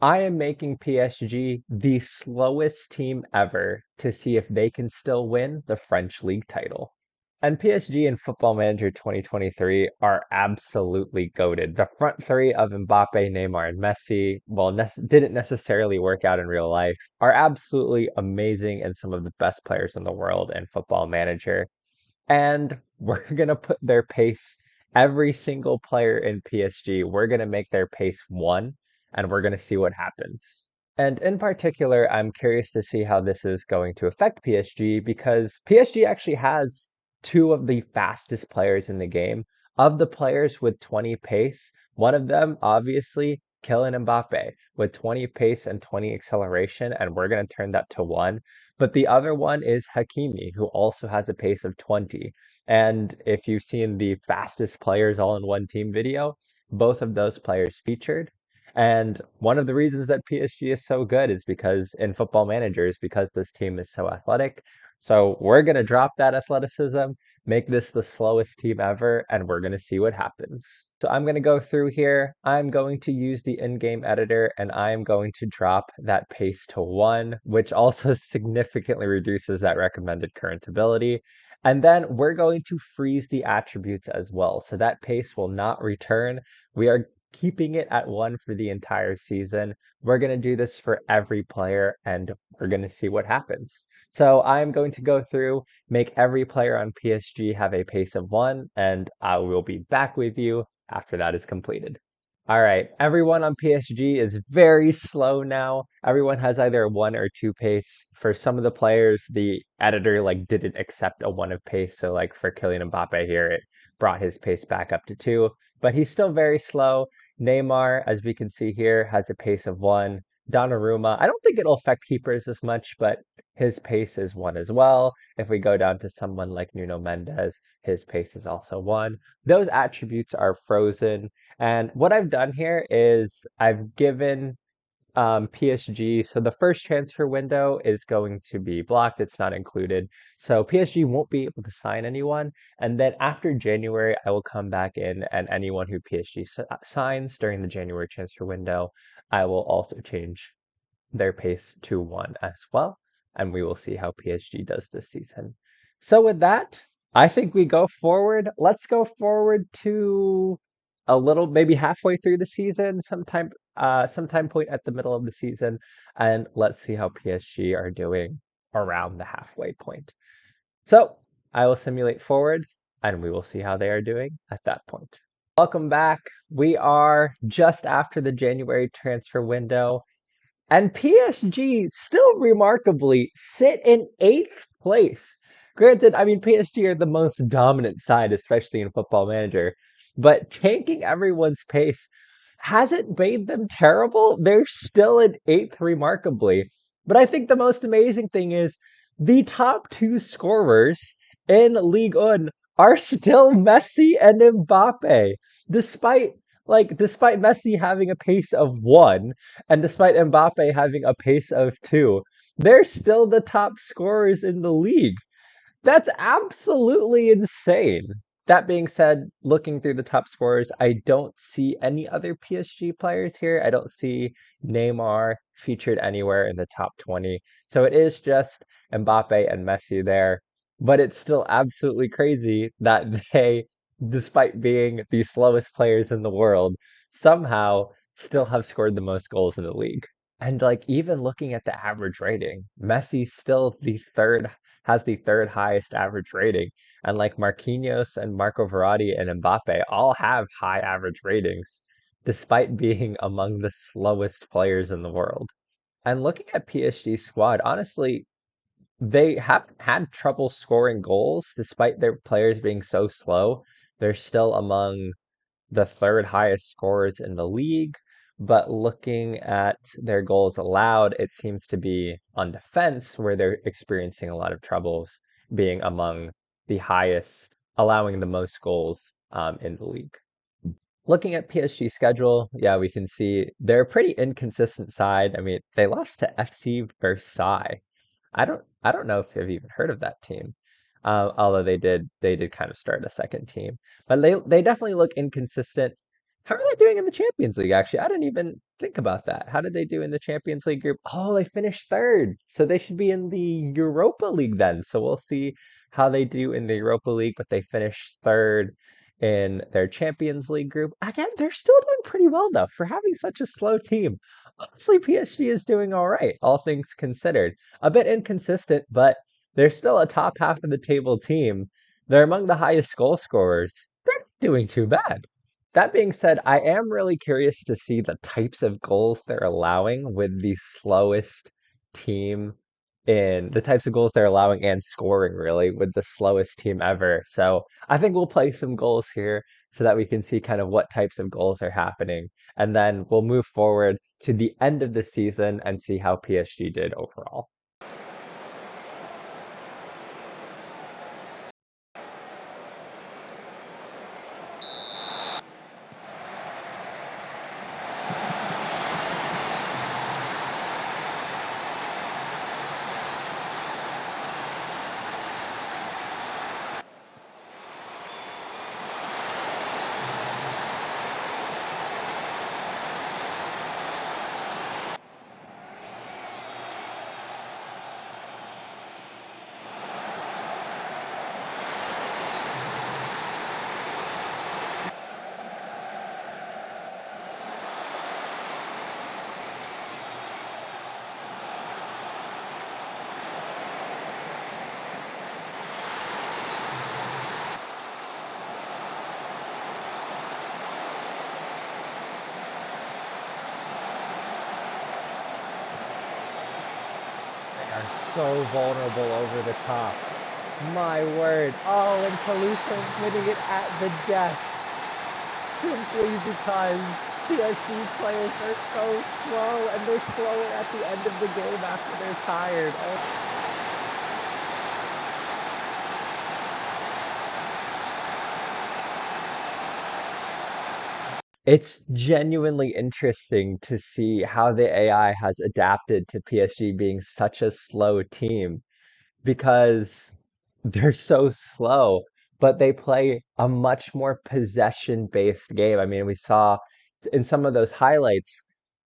I am making PSG the slowest team ever to see if they can still win the French league title. And PSG and Football Manager 2023 are absolutely goated. The front three of Mbappe, Neymar, and Messi, while didn't necessarily work out in real life, are absolutely amazing and some of the best players in the world in Football Manager. And we're going to put their pace, every single player in PSG, we're going to make their pace one, and we're going to see what happens. And in particular, I'm curious to see how this is going to affect PSG because PSG actually has two of the fastest players in the game. Of the players with 20 pace, one of them, obviously, Kylian Mbappe, with 20 pace and 20 acceleration, and we're going to turn that to one. But the other one is Hakimi, who also has a pace of 20. And if you've seen the fastest players all in one team video, both of those players featured. And one of the reasons that PSG is so good is because in football managers, because this team is so athletic. So we're going to drop that athleticism, make this the slowest team ever, and we're going to see what happens. So I'm going to go through here. I'm going to use the in-game editor and I'm going to drop that pace to one, which also significantly reduces that recommended current ability. And then we're going to freeze the attributes as well. So that pace will not return. We are keeping it at one for the entire season. We're going to do this for every player and we're going to see what happens. So I'm going to go through, make every player on PSG have a pace of one, and I will be back with you after that is completed. All right, everyone on PSG is very slow now. Everyone has either a one or two pace. For some of the players, the editor didn't accept a one of pace. So like for Kylian Mbappe here, it brought his pace back up to two, but he's still very slow. Neymar, as we can see here, has a pace of one. Donnarumma, I don't think it'll affect keepers as much, but his pace is one as well. If we go down to someone like Nuno Mendes, his pace is also one. Those attributes are frozen. And what I've done here is I've given PSG, so the first transfer window is going to be blocked. It's not included. So PSG won't be able to sign anyone. And then after January, I will come back in and anyone who PSG signs during the January transfer window, I will also change their pace to one as well. And we will see how PSG does this season. So with that, I think we go forward. Let's go forward to a little, maybe halfway through the season, sometime point at the middle of the season, and let's see how PSG are doing around the halfway point. So I will simulate forward, and we will see how they are doing at that point. Welcome back. We are just after the January transfer window. And PSG still remarkably sit in eighth place. Granted, I mean, PSG are the most dominant side, especially in Football Manager, but tanking everyone's pace hasn't made them terrible. They're still in eighth remarkably. But I think the most amazing thing is the top two scorers in Ligue 1 are still Messi and Mbappe, despite despite Messi having a pace of one and despite Mbappe having a pace of two, they're still the top scorers in the league. That's absolutely insane. That being said, looking through the top scorers, I don't see any other PSG players here. I don't see Neymar featured anywhere in the top 20. So it is just Mbappe and Messi there. But it's still absolutely crazy that they, despite being the slowest players in the world, somehow still have scored the most goals in the league. And even looking at the average rating, Messi's still the third has the third highest average rating. And Marquinhos and Marco Verratti and Mbappe all have high average ratings, despite being among the slowest players in the world. And looking at PSG's squad, honestly, they haven't had trouble scoring goals despite their players being so slow. They're still among the third highest scorers in the league. But looking at their goals allowed, it seems to be on defense where they're experiencing a lot of troubles, being among the highest, allowing the most goals in the league. Looking at PSG's schedule, yeah, we can see they're a pretty inconsistent side. I mean, they lost to FC Versailles. I don't know if you've even heard of that team. Although they did kind of start a second team. But they definitely look inconsistent. How are they doing in the Champions League, actually? I didn't even think about that. How did they do in the Champions League group? Oh, they finished third. So they should be in the Europa League then. So we'll see how they do in the Europa League, but they finished third in their Champions League group. Again, they're still doing pretty well though for having such a slow team. Honestly, PSG is doing all right, all things considered. A bit inconsistent, but they're still a top half of the table team. They're among the highest goal scorers. They're not doing too bad. That being said, I am really curious to see the types of goals they're allowing with the slowest team in the types of goals they're allowing and scoring really with the slowest team ever. So I think we'll play some goals here so that we can see kind of what types of goals are happening. And then we'll move forward to the end of the season and see how PSG did overall. They are so vulnerable over the top. My word. Oh, and Toulouse are winning it at the death simply because PSG's players are so slow and they're slower at the end of the game after they're tired. Oh. It's genuinely interesting to see how the AI has adapted to PSG being such a slow team because they're so slow, but they play a much more possession-based game. I mean, we saw in some of those highlights,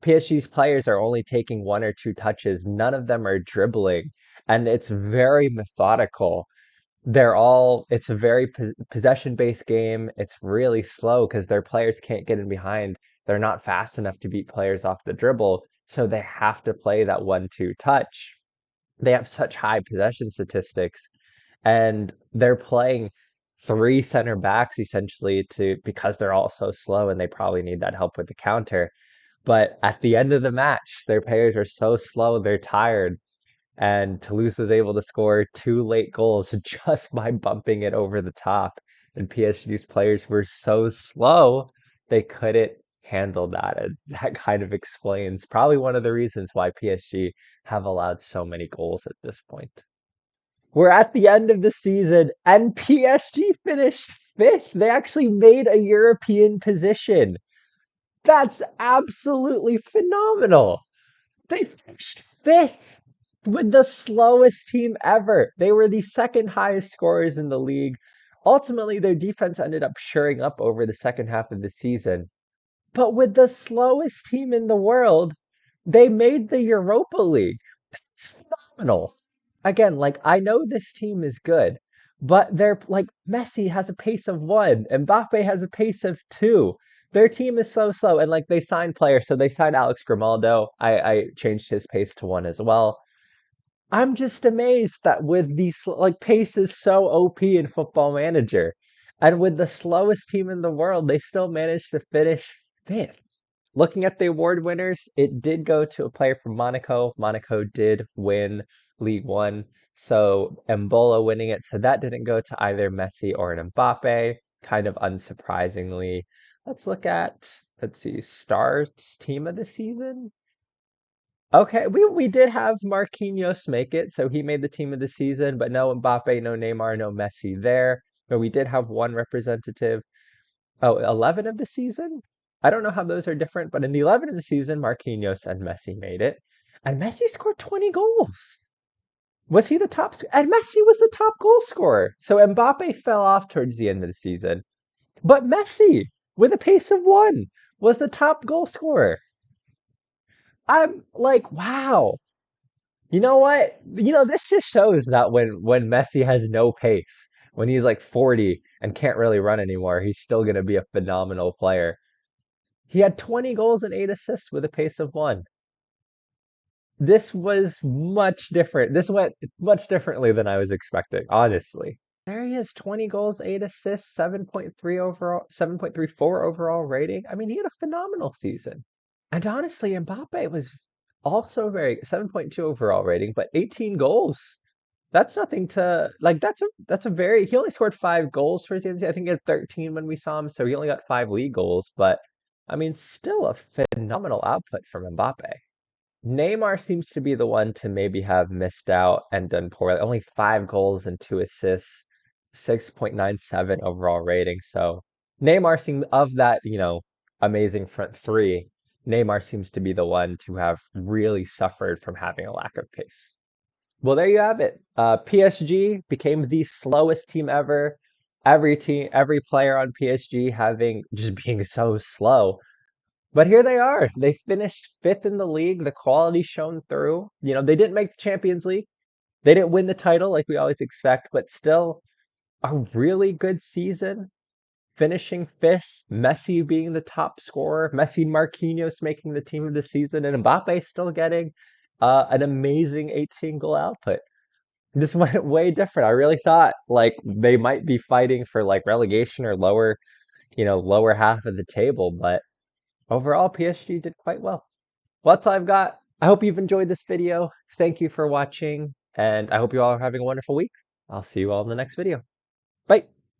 PSG's players are only taking one or two touches. None of them are dribbling, and it's very methodical. It's a very possession-based game. It's really slow because their players can't get in behind. They're not fast enough to beat players off the dribble, so they have to play that 1-2 touch. They have such high possession statistics and they're playing three center backs essentially to because they're all so slow and they probably need that help with the counter. But at the end of the match, their players are so slow, they're tired. And Toulouse was able to score two late goals just by bumping it over the top. And PSG's players were so slow, they couldn't handle that. And that kind of explains probably one of the reasons why PSG have allowed so many goals at this point. We're at the end of the season, and PSG finished fifth. They actually made a European position. That's absolutely phenomenal. They finished fifth with the slowest team ever. They were the second highest scorers in the league. Ultimately, their defense ended up shoring up over the second half of the season. But with the slowest team in the world, they made the Europa League. It's phenomenal. Again, like I know this team is good, but they're like Messi has a pace of one, Mbappe has a pace of two. Their team is so slow, and like they signed players, so they signed Alex Grimaldo. I changed his pace to one as well. I'm just amazed that with these like pace is so OP in Football Manager, and with the slowest team in the world, they still managed to finish fifth. Looking at the award winners, it did go to a player from Monaco. Monaco did win League One, so Mbola winning it. So that didn't go to either Messi or an Mbappe, kind of unsurprisingly. Let's see, Stars team of the season. Okay, we did have Marquinhos make it, so he made the team of the season, but no Mbappe, no Neymar, no Messi there. But we did have one representative. Oh, 11 of the season? I don't know how those are different, but in the 11 of the season, Marquinhos and Messi made it. And Messi scored 20 goals. Was he the top? And Messi was the top goal scorer. So Mbappe fell off towards the end of the season. But Messi with a pace of one, was the top goal scorer. I'm like, wow. You know what? This just shows that when Messi has no pace, when he's like 40 and can't really run anymore, he's still going to be a phenomenal player. He had 20 goals and 8 assists with a pace of one. This was much different. This went much differently than I was expecting, honestly. There he is, 20 goals, 8 assists, 7.3 overall, 7.34 overall rating. I mean, he had a phenomenal season. And honestly, Mbappe was also very 7.2 overall rating, but 18 goals. That's nothing to like. That's a very. He only scored 5 goals for his team. I think he had 13 when we saw him, so he only got 5 league goals. But I mean, still a phenomenal output from Mbappe. Neymar seems to be the one to maybe have missed out and done poorly. Only 5 goals and 2 assists, 6.97 overall rating. So Neymar seems of that, amazing front three. Neymar seems to be the one to have really suffered from having a lack of pace. Well, there you have it. PSG became the slowest team ever. Every team, every player on PSG having just being so slow. But here they are. They finished fifth in the league. The quality shone through. They didn't make the Champions League. They didn't win the title like we always expect, but still a really good season. Finishing fifth, Messi being the top scorer, Messi and Marquinhos making the team of the season, and Mbappe still getting an amazing 18 goal output. This went way different. I really thought like they might be fighting for like relegation or lower, lower half of the table, but overall PSG did quite well. Well, that's all I've got. I hope you've enjoyed this video. Thank you for watching, and I hope you all are having a wonderful week. I'll see you all in the next video.